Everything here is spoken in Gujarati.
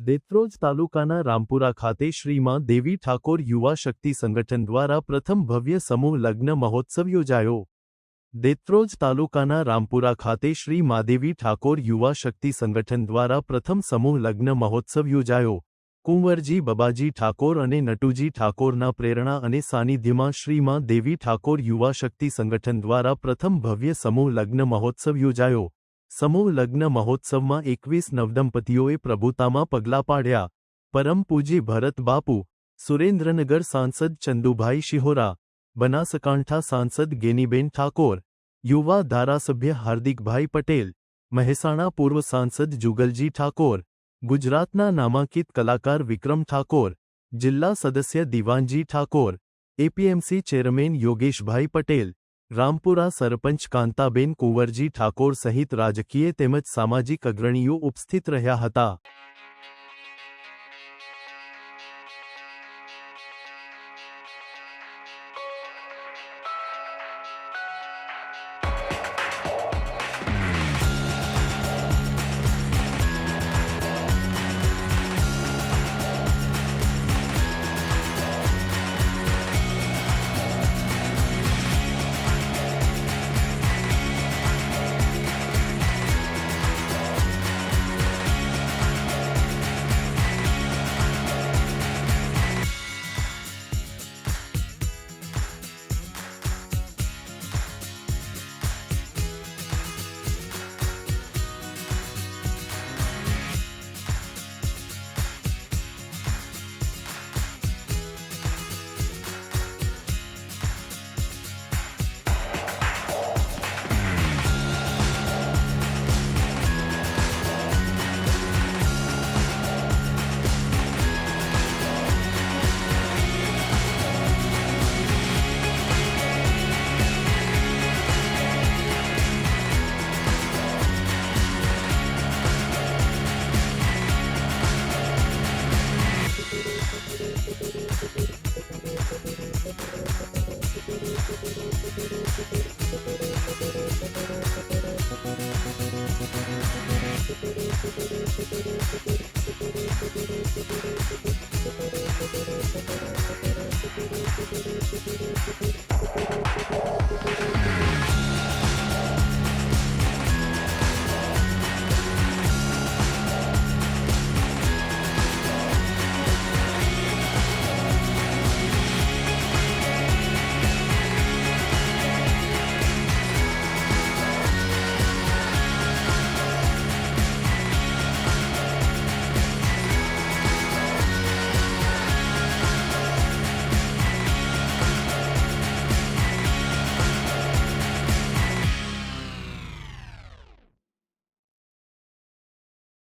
દેત્રોજ તાલુકાના રામપુરા ખાતે શ્રી માં દેવી ઠાકોર યુવા શક્તિ સંગઠન દ્વારા પ્રથમ ભવ્ય સમૂહ લગ્ન મહોત્સવ યોજાયો. દેત્રોજ તાલુકાના રામપુરા ખાતે શ્રી માદેવી ઠાકોર યુવા શક્તિ સંગઠન દ્વારા પ્રથમ સમૂહ લગ્ન મહોત્સવ યોજાયો. કુંવરજી બબાજી ઠાકોર અને નટુજી ઠાકોરના પ્રેરણા અને સાનિધ્યમાં શ્રી માં દેવી ઠાકોર યુવા શક્તિ સંગઠન દ્વારા પ્રથમ ભવ્ય સમૂહ લગ્ન મહોત્સવ યોજાયો. સમૂહ લગ્ન મહોત્સવમાં 21 નવદંપતીઓએ પ્રભુતામાં પગલાં પાડ્યા. પરમ પૂજ્ય ભરત બાપુ, સુરેન્દ્રનગર સાંસદ ચંદુભાઈ શિહોરા, બનાસકાંઠા સાંસદ ગેનીબેન ઠાકોર, યુવા ધારાસભ્ય હાર્દિકભાઈ પટેલ, મહેસાણા પૂર્વ સાંસદ જુગલજી ઠાકોર, ગુજરાતના નામાંકિત કલાકાર વિક્રમ ઠાકોર, જિલ્લા સદસ્ય દિવાનજી ઠાકોર, એપીએમસી ચેરમેન યોગેશભાઈ પટેલ, રામપુરા સરપંચ કાંતાબેન કુંવરજી ઠાકોર સહિત રાજકીય તેમજ સામાજિક અગ્રણીઓ ઉપસ્થિત રહ્યા હતા.